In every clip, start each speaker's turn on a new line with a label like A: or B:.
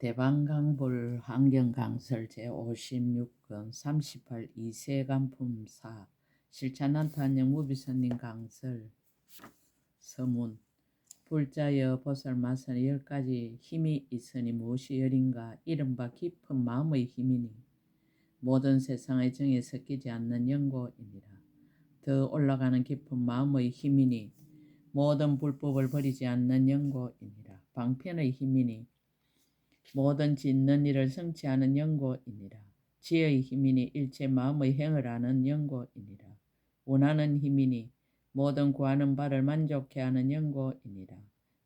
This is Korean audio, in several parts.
A: 대방강불 환경강설 제56권 38 이세간품 4 실찬난타한영 무비선님 강설 서문 불자여 보살마산에 10가지 힘이 있으니 무엇이 열인가. 이른바 깊은 마음의 힘이니 모든 세상의 정에 섞이지 않는 연고이니라. 더 올라가는 깊은 마음의 힘이니 모든 불법을 버리지 않는 연고이니라. 방편의 힘이니 모든 짓는 일을 성취하는 연고이니라. 지혜의 힘이니 일체 마음의 행을 하는 연고이니라. 원하는 힘이니 모든 구하는 바를 만족해 하는 연고이니라.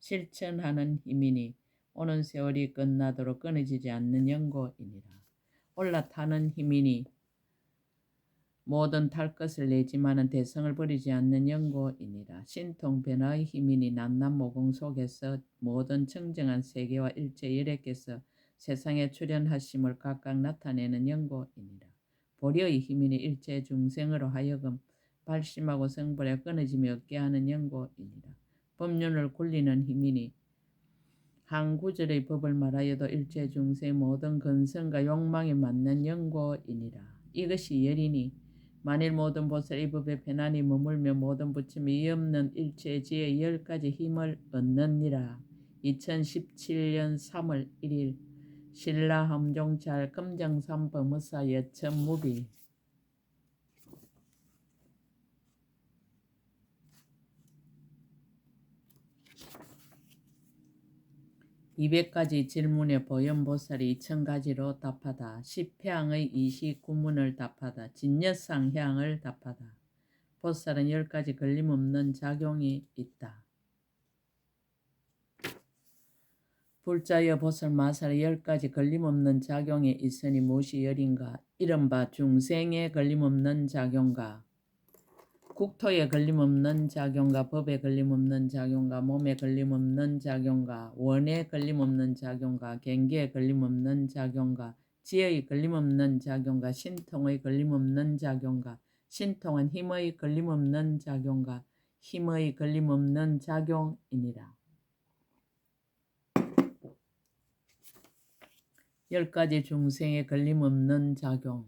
A: 실천하는 힘이니 오는 세월이 끝나도록 끊어지지 않는 연고이니라. 올라타는 힘이니 모든 탈 것을 내지만은 대성을 버리지 않는 연고이니라. 신통 변화의 힘이니 남남모공 속에서 모든 청정한 세계와 일체 열애께서 세상에 출현하심을 각각 나타내는 연고이니라. 보려의 힘이니 일체 중생으로 하여금 발심하고 성불에 끊어짐이 없게 하는 연고이니라. 법륜을 굴리는 힘이니 한 구절의 법을 말하여도 일체 중생 모든 근성과 욕망에 맞는 연고이니라. 이것이 열이니 만일 모든 보살 이 법에 편안히 머물며 모든 부침이 없는 일체 지혜의 10가지 힘을 얻느니라. 2017년 3월 1일 신라함종찰 금정삼법무사 여천무비 200가지 질문에 보현보살이 2000가지로 답하다. 10회항의 29문을 답하다. 진여상향을 답하다. 보살은 10가지 걸림없는 작용이 있다. 불자여 보살마살의 10가지 걸림없는 작용이 있으니 무엇이 열인가. 이른바 중생의 걸림없는 작용가, 국토에 걸림없는 작용가, 법에 걸림없는 작용가, 몸에 걸림없는 작용가, 원에 걸림없는 작용가, 경계에 걸림없는 작용가, 지혜의 걸림없는 작용가, 신통의 걸림없는 작용가, 신통은 힘의 걸림없는 작용가, 힘의 걸림없는 작용이니라. 10가지 중생의 걸림없는 작용.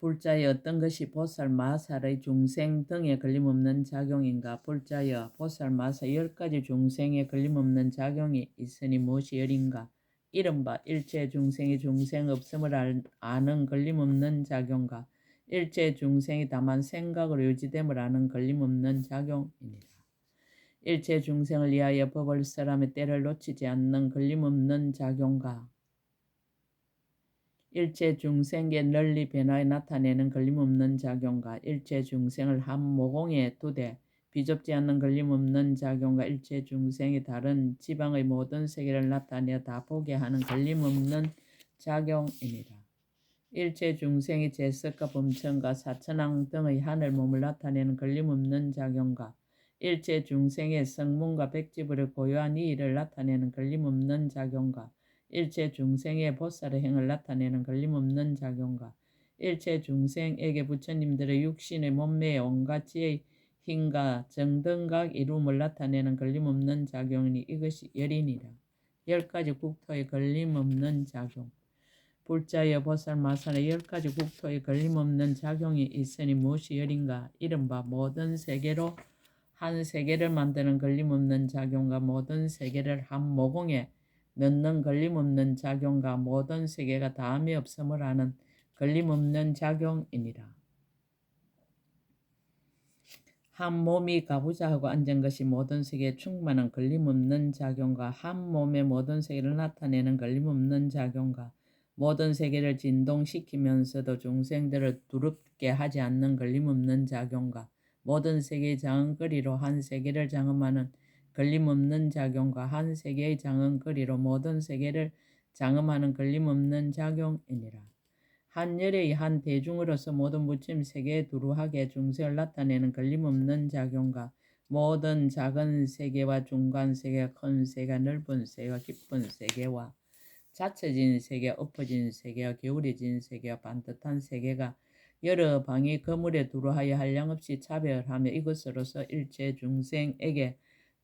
A: 불자여 어떤 것이 보살 마살의 중생 등에 걸림없는 작용인가. 불자여 보살 마살 10가지 중생에 걸림없는 작용이 있으니 무엇이 열인가. 이른바 일체 중생이 중생 없음을 아는 걸림없는 작용가. 일체 중생이 다만 생각으로 유지됨을 아는 걸림없는 작용이니라. 일체 중생을 위하여 법을 설하며 때를 놓치지 않는 걸림없는 작용가. 일체 중생의 널리 변화에 나타내는 걸림없는 작용가. 일체 중생을 한 모공에 두되 비좁지 않는 걸림없는 작용가. 일체 중생이 다른 지방의 모든 세계를 나타내어 다 보게 하는 걸림없는 작용이니라. 일체 중생이 제석과 범천과 사천왕 등의 하늘 몸을 나타내는 걸림없는 작용가. 일체 중생의 성문과 백지불의 고요한 이 일을 나타내는 걸림없는 작용가. 일체 중생의 보살의 행을 나타내는 걸림없는 작용가. 일체 중생에게 부처님들의 육신의 몸매의 온갖 지혜의 힘과 정등각 이룸을 나타내는 걸림없는 작용이니 이것이 열이니라. 10가지 국토의 걸림없는 작용. 불자여 보살마산의 10가지 국토의 걸림없는 작용이 있으니 무엇이 열인가. 이른바 모든 세계로 한 세계를 만드는 걸림없는 작용과 모든 세계를 한 모공에 넣는 걸림없는 작용과 모든 세계가 다함이 없음을 아는 걸림없는 작용이니라. 한 몸이 가부좌하고 앉은 것이 모든 세계에 충만한 걸림없는 작용과 한 몸의 모든 세계를 나타내는 걸림없는 작용과 모든 세계를 진동시키면서도 중생들을 두렵게 하지 않는 걸림없는 작용과 모든 세계의 장언거리로 한 세계를 장엄하는 걸림없는 작용과 한 세계의 장언거리로 모든 세계를 장엄하는 걸림없는 작용이니라. 한 열의 한 대중으로서 모든 부처님 세계에 두루하게 중생을 나타내는 걸림없는 작용과 모든 작은 세계와 중간 세계와 큰 세계와 넓은 세계와 깊은 세계와 잦혀진 세계와 엎어진 세계와 게으르진 세계와 반듯한 세계가 여러 방이 거물에 두루하여 한량없이 차별하며 이것으로서 일체 중생에게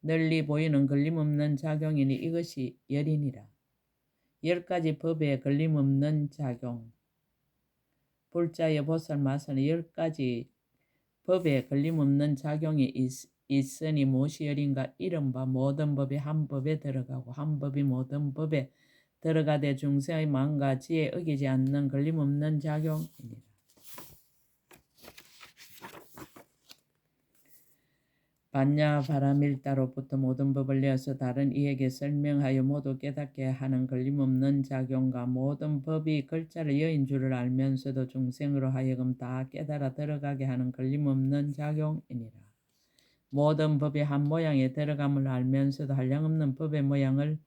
A: 널리 보이는 걸림없는 작용이니 이것이 열이니라. 10가지 법에 걸림없는 작용. 불자의 보살 마사는 10가지 법에 걸림없는 작용이 있으니 무엇이 열인가. 이른바 모든 법이 한 법에 들어가고 한 법이 모든 법에 들어가되 중생의 마음과 지혜에 어기지 않는 걸림없는 작용이니라. 반야 바라밀다로부터 모든 법을 내어서 다른 이에게 설명하여 모두 깨닫게 하는 걸림없는 작용과 모든 법이 글자를 여인 줄을 알면서도 중생으로 하여금 다 깨달아 들어가게 하는 걸림없는 작용이니라. 모든 법이 한 모양에 들어감을 알면서도 한량없는 법의 모양을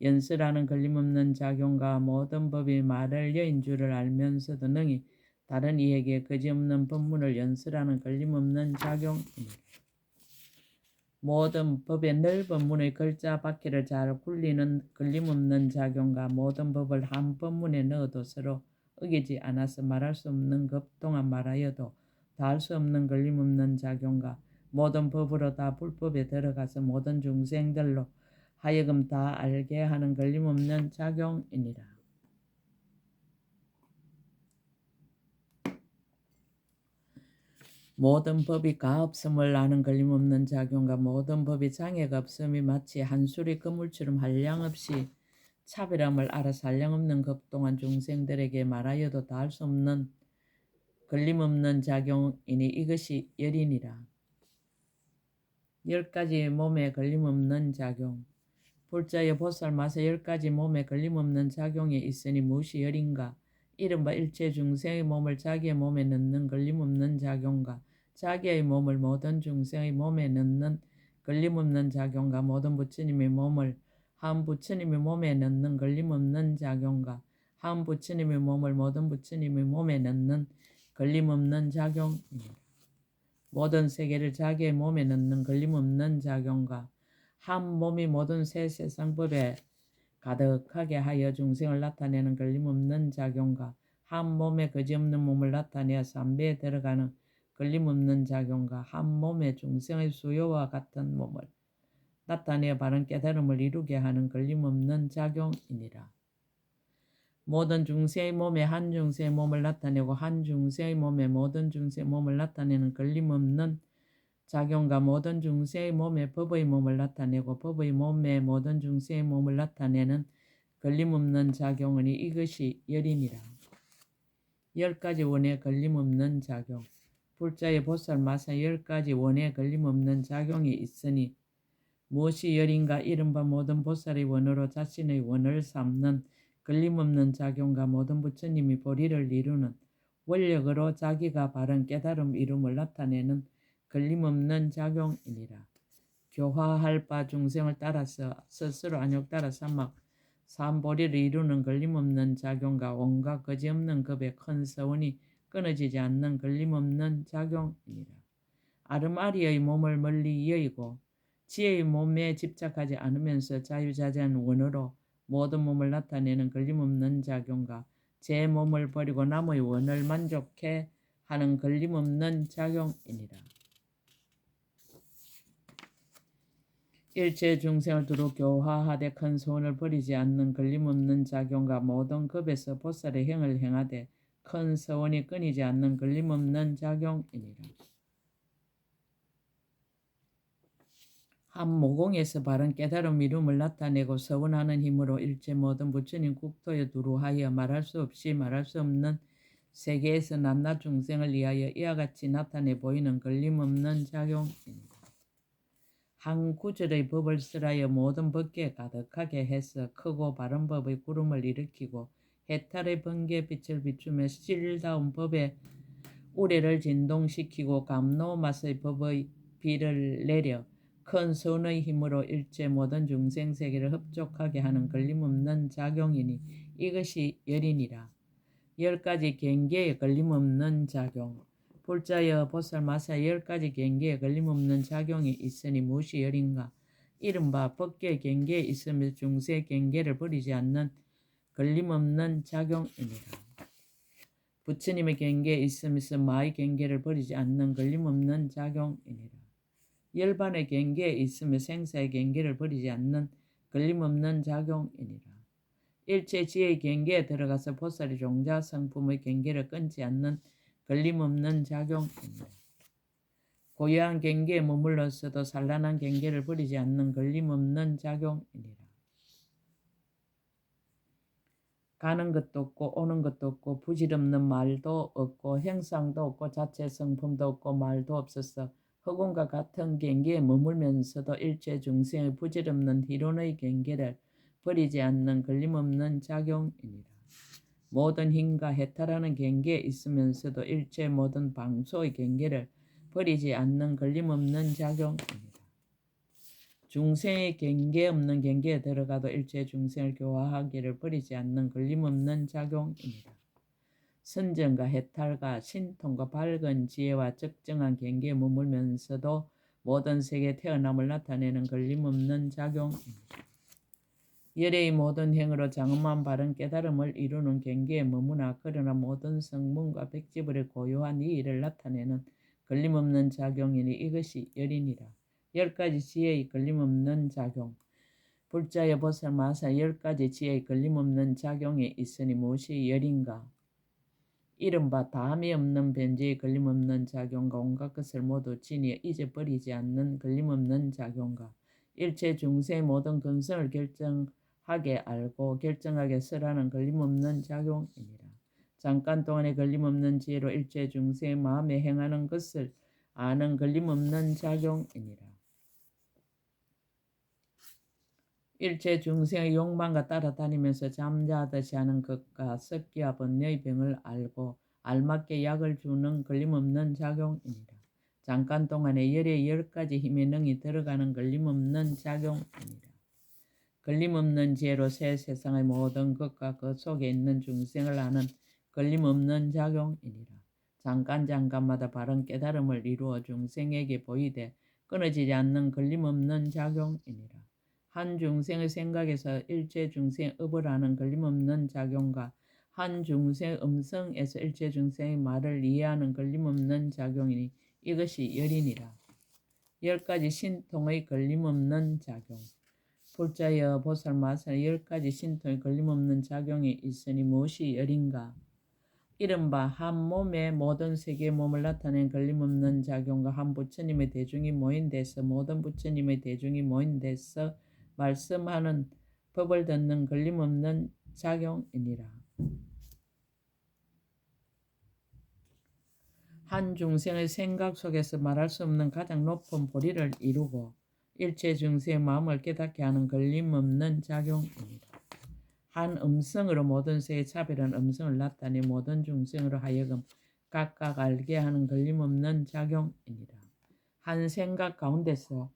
A: 연설하는 걸림없는 작용과 모든 법이 말을 여인 줄을 알면서도 능히 다른 이에게 거지없는 법문을 연설하는 걸림없는 작용이니라. 모든 법의 넓은 문의 글자 바퀴를 잘 굴리는 걸림없는 작용과 모든 법을 한 법문에 넣어도 서로 어기지 않아서 말할 수 없는 것 동안 말하여도 다 할 수 없는 걸림없는 작용과 모든 법으로 다 불법에 들어가서 모든 중생들로 하여금 다 알게 하는 걸림없는 작용이니라. 모든 법이 가없음을 아는 걸림없는 작용과 모든 법이 장애가 없음이 마치 한 수리 그물처럼 한량없이 차별함을 알아서 한량없는 것 동안 중생들에게 말하여도 다 할 수 없는 걸림없는 작용이니 이것이 열이니라. 10가지 몸에 걸림없는 작용. 불자의 보살 마사 10가지 몸에 걸림없는 작용이 있으니 무엇이 열인가. 이른바 일체 중생의 몸을 자기의 몸에 넣는 걸림없는 작용과 자기의 몸을 모든 중생의 몸에 넣는 걸림없는 작용과 모든 부처님의 몸을 한 부처님의 몸에 넣는 걸림없는 작용과 한 부처님의 몸을 모든 부처님의 몸에 넣는 걸림없는 작용입니다. 모든 세계를 자기의 몸에 넣는 걸림없는 작용과 한 몸이 모든 새 세상법에 가득하게 하여 중생을 나타내는 걸림없는 작용과 한 몸에 거지없는 몸을 나타내어 삼배에 들어가는 걸림없는 작용과 한 몸에 중생의 수요와 같은 몸을 나타내어 바른 깨달음을 이루게 하는 걸림없는 작용이니라. 모든 중생의 몸에 한 중생의 몸을 나타내고 한 중생의 몸에 모든 중생의 몸을 나타내는 걸림없는 작용과 모든 중생의 몸에 법의 몸을 나타내고 법의 몸에 모든 중생의 몸을 나타내는 걸림없는 작용이니 이것이 열이니라. 10가지 원에 걸림없는 작용. 불자의 보살 마사 10가지 원에 걸림없는 작용이 있으니 무엇이 열인가. 이른바 모든 보살의 원으로 자신의 원을 삼는 걸림없는 작용과 모든 부처님이 보리를 이루는 원력으로 자기가 바른 깨달음 이름을 나타내는 걸림없는 작용이니라. 교화할 바 중생을 따라서 스스로 안욕 따라 삼막 삼보리를 이루는 걸림없는 작용과 온갖 거지없는 겁의 큰 서원이 끊어지지 않는 걸림없는 작용이니라. 아름아리의 몸을 멀리 여의고 지혜의 몸에 집착하지 않으면서 자유자재한 원으로 모든 몸을 나타내는 걸림없는 작용과 제 몸을 버리고 남의 원을 만족해 하는 걸림없는 작용이니라. 일체 중생을 두루 교화하되 큰 소원을 버리지 않는 걸림없는 작용과 모든 급에서 보살의 행을 행하되 큰 서원이 끊이지 않는 걸림없는 작용이니라. 한 모공에서 바른 깨달음 이름을 나타내고 서원하는 힘으로 일체 모든 부처님 국토에 두루하여 말할 수 없이 말할 수 없는 세계에서 낱낱 중생을 위하여 이와 같이 나타내 보이는 걸림없는 작용입니다. 한 구절의 법을 쓰라여 모든 법계에 가득하게 해서 크고 바른 법의 구름을 일으키고 해탈의 번개 빛을 비추며 실다운 법의 우레를 진동시키고 감노 맛의 법의 비를 내려 큰 선의 힘으로 일체 모든 중생 세계를 흡족하게 하는 걸림없는 작용이니 이것이 열이니라. 10가지 경계에 걸림없는 작용. 불자여 보살 마사 10가지 경계에 걸림없는 작용이 있으니 무엇이 열인가. 이른바 법계 경계에 있으며 중세 경계를 버리지 않는 걸림없는 작용이니라. 부처님의 경계에 있으면서 마의 경계를 버리지 않는 걸림없는 작용이니라. 열반의 경계에 있으며 생사의 경계를 버리지 않는 걸림없는 작용이니라. 일체 지의 경계에 들어가서 보살이 종자 성품의 경계를 끊지 않는 걸림없는 작용입니다. 고요한 경계에 머물러서도 산란한 경계를 버리지 않는 걸림없는 작용이니라. 가는 것도 없고 오는 것도 없고 부질없는 말도 없고 형상도 없고 자체 성품도 없고 말도 없어서 허공과 같은 경계에 머물면서도 일체 중생의 부질없는 희론의 경계를 버리지 않는 걸림없는 작용이니라. 모든 힘과 해탈하는 경계에 있으면서도 일체 모든 방소의 경계를 버리지 않는 걸림없는 작용입니다. 중생의 경계 없는 경계에 들어가도 일체 중생을 교화하기를 버리지 않는 걸림없는 작용입니다. 선정과 해탈과 신통과 밝은 지혜와 적정한 경계에 머물면서도 모든 세계에 태어남을 나타내는 걸림없는 작용입니다. 열애의 모든 행으로 장엄한 바른 깨달음을 이루는 경계에 머무나 그러나 모든 성문과 백지불의 고요한 이의를 나타내는 걸림없는 작용이니 이것이 열이니라. 10가지 지혜의 걸림없는 작용. 불자여 보살 마사 10가지 지혜의 걸림없는 작용이 있으니 무엇이 열인가? 이른바 다함이 없는 변제의 걸림없는 작용과 온갖 것을 모두 진히 잊어버리지 않는 걸림없는 작용과 일체 중생의 모든 근성을 결정하게 알고 결정하게 설하는 걸림없는 작용이니라. 잠깐 동안의 걸림없는 지혜로 일체 중생의 마음에 행하는 것을 아는 걸림없는 작용이니라. 일체 중생의 욕망과 따라다니면서 잠자하듯이 하는 것과 습기와 번뇌의 병을 알고 알맞게 약을 주는 걸림없는 작용이니라. 잠깐 동안에 열의 10가지 힘의 능이 들어가는 걸림없는 작용이니라. 걸림없는 지혜로 새 세상의 모든 것과 그 속에 있는 중생을 아는 걸림없는 작용이니라. 잠깐마다 바른 깨달음을 이루어 중생에게 보이되 끊어지지 않는 걸림없는 작용이니라. 한 중생의 생각에서 일체 중생의 업을 아는 걸림없는 작용과 한 중생의 음성에서 일체 중생의 말을 이해하는 걸림없는 작용이니 이것이 열이니라. 10가지 신통의 걸림없는 작용. 불자여 보살 마사 10가지 신통의 걸림없는 작용이 있으니 무엇이 열인가? 이른바 한 몸의 모든 세계의 몸을 나타낸 걸림없는 작용과 한 부처님의 대중이 모인 데서 모든 부처님의 대중이 모인 데서 말씀하는 법을 듣는 걸림없는 작용이니라. 한 중생의 생각 속에서 말할 수 없는 가장 높은 보리를 이루고 일체 중생의 마음을 깨닫게 하는 걸림없는 작용입니다. 한 음성으로 모든 세의 차별한 음성을 나타내 모든 중생으로 하여금 각각 알게 하는 걸림없는 작용입니다. 한 생각 가운데서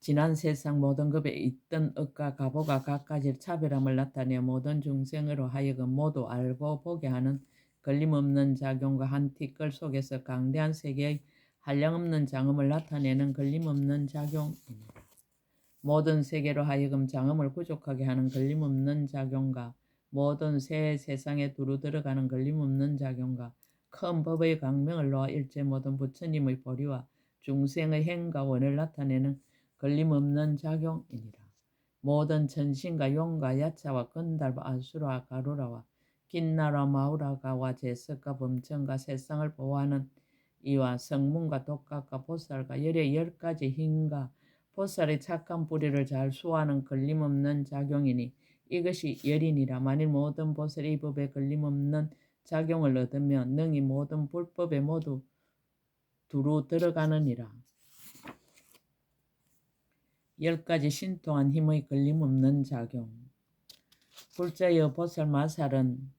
A: 지난 세상 모든 급에 있던 억과 가보가 각가지 차별함을 나타내 모든 중생으로 하여금 모두 알고 보게 하는 걸림없는 작용과 한 티끌 속에서 강대한 세계의 한량없는 장엄을 나타내는 걸림없는 작용입니다. 모든 세계로 하여금 장엄을 부족하게 하는 걸림없는 작용과 모든 새 세상에 두루 들어가는 걸림없는 작용과 큰 법의 강명을 놓아 일체 모든 부처님의 보리와 중생의 행과 원을 나타내는 걸림없는 작용이니라. 모든 천신과 용과 야차와 건달과 아수라와 가루라와 긴나라 마우라가와 제석과 범천과 세상을 보호하는 이와 성문과 독각과 보살과 열의 10가지 힘과 보살의 착한 뿌리를 잘 수호하는 걸림없는 작용이니 이것이 열이니라. 만일 모든 보살이 이 법에 걸림없는 작용을 얻으면 능히 모든 불법에 모두 두루 들어가느니라. 10가지 신통한 힘의 걸림없는 작용. 불자여 보살 마살은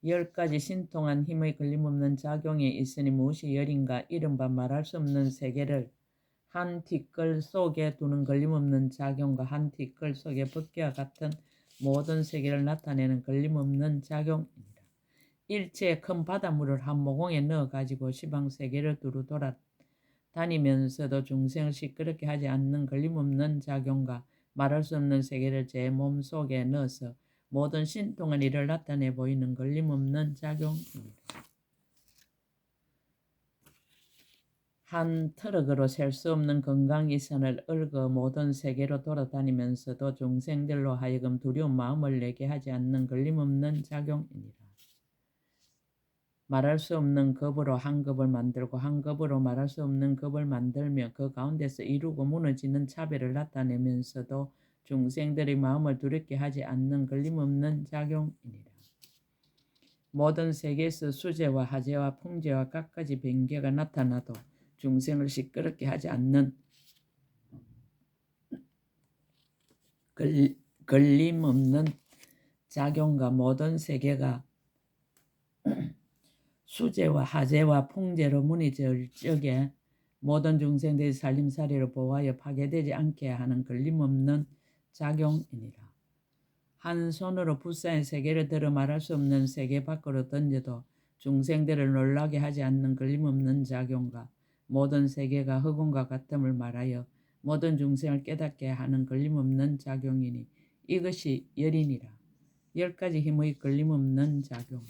A: 10가지 신통한 힘의 걸림없는 작용이 있으니 무엇이 열인가? 이른바 말할 수 없는 세계를 한 티끌 속에 두는 걸림없는 작용과 한 티끌 속에 법계와 같은 모든 세계를 나타내는 걸림없는 작용입니다. 일체의 큰 바닷물을 한 모공에 넣어가지고 시방세계를 두루 돌아다니면서도 중생을 시끄럽게 하지 않는 걸림없는 작용과 말할 수 없는 세계를 제 몸속에 넣어서 모든 신통한 일을 나타내 보이는 걸림없는 작용입니다. 한 트럭으로 셀 수 없는 건강이선을 얽어 모든 세계로 돌아다니면서도 중생들로 하여금 두려운 마음을 내게 하지 않는 걸림없는 작용이니라. 말할 수 없는 겁으로 한 겁을 만들고 한 겁으로 말할 수 없는 겁을 만들며 그 가운데서 이루고 무너지는 차별을 나타내면서도 중생들의 마음을 두렵게 하지 않는 걸림없는 작용이니라. 모든 세계에서 수재와 하재와 풍재와 갖가지 변개가 나타나도 중생을 시끄럽게 하지 않는 걸림없는 작용과 모든 세계가 수재와 하재와 풍재로 무너질 적에 모든 중생들의 살림살이를 보호하여 파괴되지 않게 하는 걸림없는 작용이니라. 한 손으로 불사의 세계를 들어 말할 수 없는 세계 밖으로 던져도 중생들을 놀라게 하지 않는 걸림없는 작용과 모든 세계가 흑원과 같음을 말하여 모든 중생을 깨닫게 하는 걸림없는 작용이니 이것이 열이니라. 10가지 힘의 걸림없는 작용.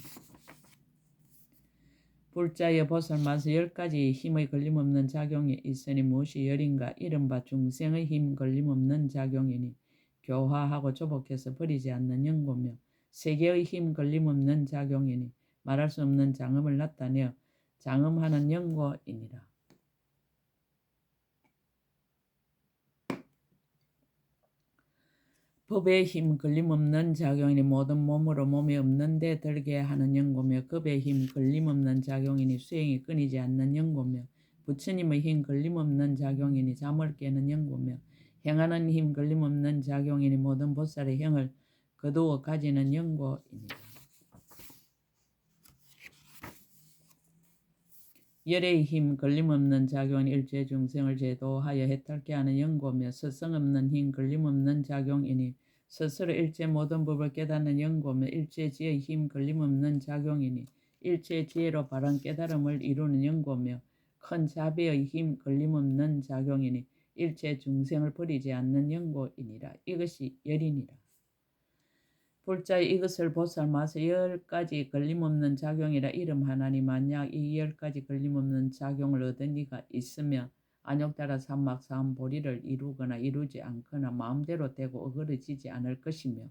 A: 불자여 보살마서 10가지 힘의 걸림없는 작용이 있으니 무엇이 열인가? 이른바 중생의 힘 걸림없는 작용이니 교화하고 조복해서 버리지 않는 연고며 세계의 힘 걸림없는 작용이니 말할 수 없는 장엄을 나타내어 장엄하는 연고이니라. 법의 힘 걸림없는 작용이니 모든 몸으로 몸이 없는 데 들게 하는 연고며 급의 힘 걸림없는 작용이니 수행이 끊이지 않는 연고며 부처님의 힘 걸림없는 작용이니 잠을 깨는 연고며 행하는 힘 걸림없는 작용이니 모든 보살의 행을 거두어 가지는 연고입니다. 열의 힘 걸림없는 작용은 일체 중생을 제도하여 해탈케 하는 연고며 스승 없는 힘 걸림없는 작용이니 스스로 일체 모든 법을 깨닫는 연고며 일체 지혜의 힘 걸림없는 작용이니 일체 지혜로 바른 깨달음을 이루는 연고며 큰 자비의 힘 걸림없는 작용이니 일체 중생을 버리지 않는 연고이니라. 이것이 열이니라. 불자에 이것을 보살마서 10가지 걸림없는 작용이라 이름하나니 만약 이 10가지 걸림없는 작용을 얻은 이가 있으며 안욕따라 삼막사함보리를 이루거나 이루지 않거나 마음대로 되고 어그러지지 않을 것이며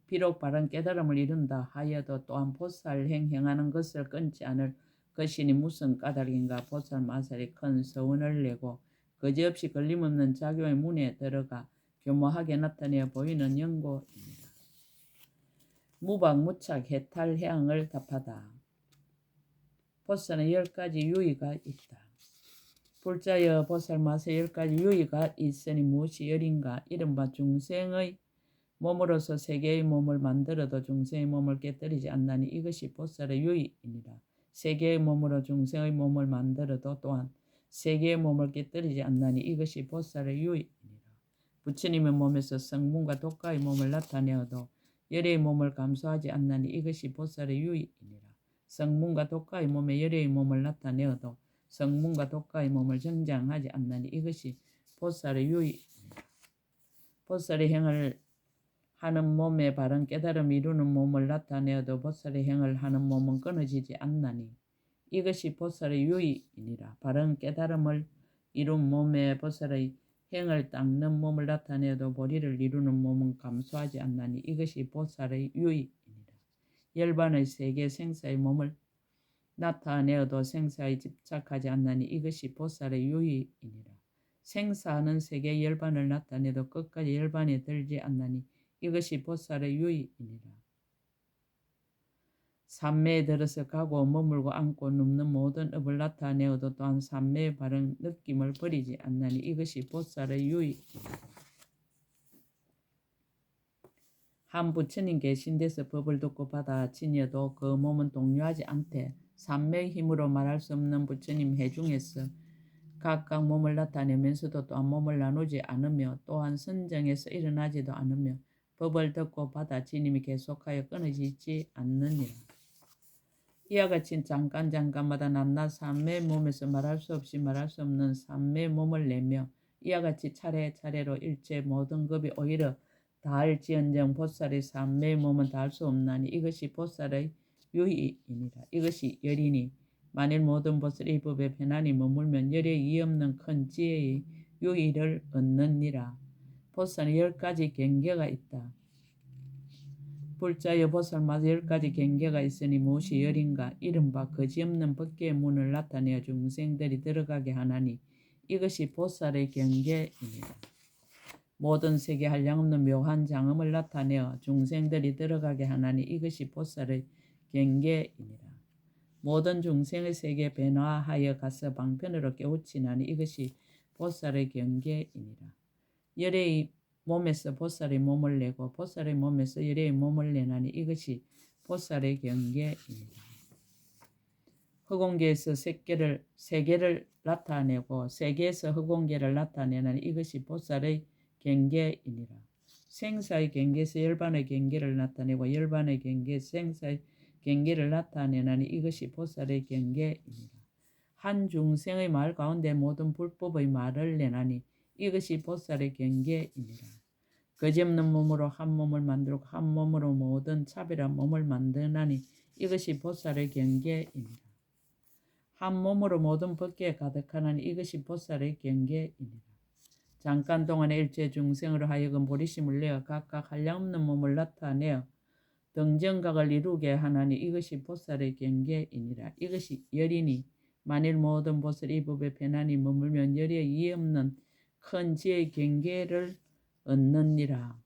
A: 비록 바른 깨달음을 이룬다 하여도 또한 보살행 행하는 것을 끊지 않을 것이니 무슨 까닭인가? 보살마살이 큰 서원을 내고 거지없이 걸림없는 작용의 문에 들어가 교모하게 나타내어 보이는 연고입니다. 무박무착 해탈해양을 답하다. 보살은 10가지 유의가 있다. 불자여 보살마서 10가지 유의가 있으니 무엇이 열인가? 이른바 중생의 몸으로서 세계의 몸을 만들어도 중생의 몸을 깨뜨리지 않나니 이것이 보살의 유의이니라. 세계의 몸으로 중생의 몸을 만들어도 또한 세계의 몸을 깨뜨리지 않나니 이것이 보살의 유의이니라. 부처님의 몸에서 성문과 독가의 몸을 나타내어도 열의 몸을 감수하지 않나니 이것이 보살의 유의이니라. 성문과 독가의 몸에 열의 몸을 나타내어도 성문과 독가의 몸을 정장하지 않나니 이것이 보살의 유의이니라. 보살의 행을 하는 몸에 바른 깨달음 이루는 몸을 나타내어도 보살의 행을 하는 몸은 끊어지지 않나니 이것이 보살의 유의이니라. 바른 깨달음을 이룬 몸에 보살의 행을 닦는 몸을 나타내어도 보리를 이루는 몸은 감수하지 않나니 이것이 보살의 유의이니라. 열반의 세계 생사의 몸을 나타내어도 생사에 집착하지 않나니 이것이 보살의 유의이니라. 생사하는 세계 열반을 나타내도 끝까지 열반에 들지 않나니 이것이 보살의 유의이니라. 삼매에 들어서 가고 머물고 앉고 눕는 모든 업을 나타내어도 또한 삼매의 바른 느낌을 버리지 않나니 이것이 보살의 유의이니라. 한 부처님 계신 데서 법을 듣고 받아 지녀도 그 몸은 동요하지 않되 삼매의 힘으로 말할 수 없는 부처님 해중에서 각각 몸을 나타내면서도 또한 몸을 나누지 않으며 또한 선정에서 일어나지도 않으며 법을 듣고 받아 지님이 계속하여 끊어지지 않느니라. 이와 같이 잠깐마다 낱낱 삼매의 몸에서 말할 수 없이 말할 수 없는 삼매의 몸을 내며 이와 같이 차례차례로 일체 모든 급이 오히려 다할지언정 보살의 삼매의 몸은 다할 수 없나니 이것이 보살의 유의이니라. 이것이 열이니 만일 모든 벗을 이 법에 편안히 머물면 열에 이의 없는 큰 지혜의 유의를 얻느니라. 벗은 10가지 경계가 있다. 불자여 벗을마다 10가지 경계가 있으니 무엇이 열인가? 이른바 거지없는 법계의 문을 나타내어 중생들이 들어가게 하나니 이것이 보살의 경계입니다. 모든 세계 한량없는 묘한 장엄을 나타내어 중생들이 들어가게 하나니 이것이 보살의 경계이니라. 모든 중생의 세계 변화하여 가서 방편으로 깨우치나니 이것이 보살의 경계이니라. 열의 몸에서 보살의 몸을 내고 보살의 몸에서 열의 몸을 내나니 이것이 보살의 경계이니라. 흑공계에서 세계를 나타내고 세계에서 흑공계를 나타내나니 이것이 보살의 경계이니라. 생사의 경계에서 열반의 경계를 나타내고 열반의 경계에서 생사의 경계를 나타내나니 이것이 보살의 경계이니라. 한 중생의 말 가운데 모든 불법의 말을 내나니 이것이 보살의 경계이니라. 거지없는 몸으로 한 몸을 만들고 한 몸으로 모든 차별한 몸을 만드나니 이것이 보살의 경계이니라. 한 몸으로 모든 법계에 가득하나니 이것이 보살의 경계이니라. 잠깐 동안에 일체 중생으로 하여금 보리심을 내어 각각 한량없는 몸을 나타내어 등정각을 이루게 하나니 이것이 보살의 경계이니라. 이것이 열이니 만일 모든 보살 이 법에 편안히 머물면 열에 이의 없는 큰 지혜의 경계를 얻느니라.